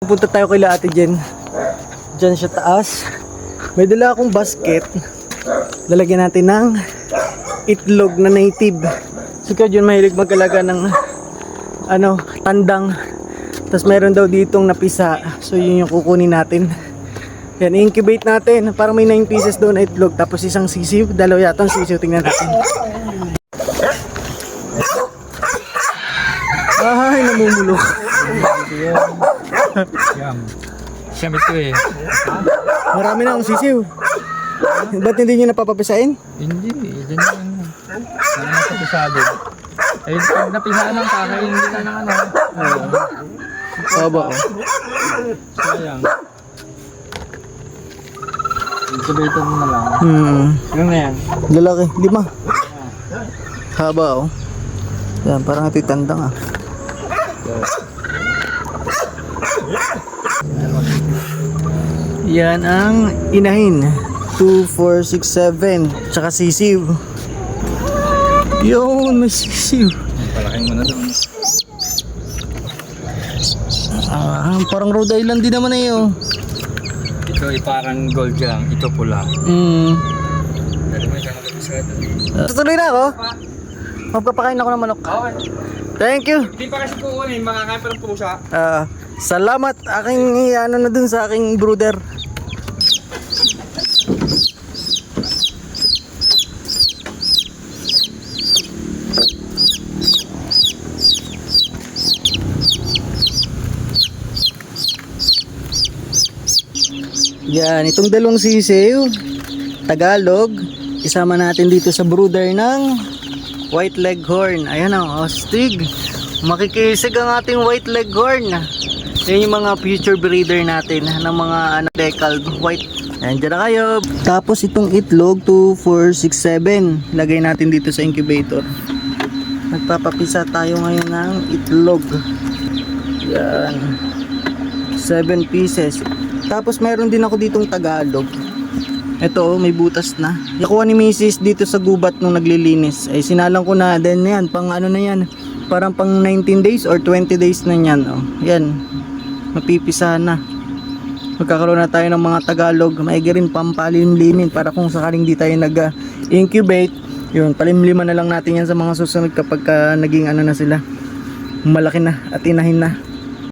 Pupunta tayo kay Ate Jen. Diyan siya taas. May dala akong basket. Lalagyan natin ng itlog na native. Si Kuya Jun mahilig mag-alaga ng tandang. Tapos meron daw ditong napisa. So yun yung kukunin natin. Yan, incubate natin. Parang may 9 pieces doon na itlog. Tapos isang sisiw. Dalawa yata ang sisiw. Tingnan natin. Ay, namumulok. Siyam ito eh. Marami na akong sisiw. Ba't hindi nyo napapapisain? Hindi, dyan yung sana napapisado. Eh, pag napisaan ng kakain, hindi na ng ano. Haba oh. Sayang. Incubator mo na lang. Yung na yan. Lalaki, 5. Haba oh. Yan, parang natitandang ah. Yan ang inahin. 2, 4, 6, 7. Tsaka sisiw. Yun, may sisiw. Palaking mo na doon. Parang Rhode Island din naman eh oh. Ito ay parang gold lang. Ito pula. Pero may kakalapisado. Tutuloy na ako. Magpapakain ako ng manok. Okay. Thank you. Hindi pa kasi kukunin. Makakain pa ng pusa. Salamat aking na dun sa aking brother. Yan, itong dalawang sisiw Tagalog, isama natin dito sa brooder ng White Leghorn. Ayan ang astig. Makikisig ang ating White Leghorn. Yan yung mga future breeder natin ng mga decalb white. Ayan, dyan na kayo. Tapos itong itlog 2, 4, 6, 7 lagay natin dito sa incubator. Nagpapapisa tayo ngayon ng itlog. Yan, 7 pieces. Tapos meron din ako ditong Tagalog. Ito may butas na. Nakuha ni Mrs. dito sa gubat nung naglilinis. Ay sinalang ko na din yan. Pang ano na yan. Parang pang 19 days or 20 days na yan. Oh. Yan. Mapipisa na. Magkakaroon na tayo ng mga Tagalog. Maigi rin pampalimlimin para kung sakaling di tayo nag-incubate. Yun, palimliman na lang natin yan sa mga susunod kapag naging ano na sila. Malaki na at inahin na.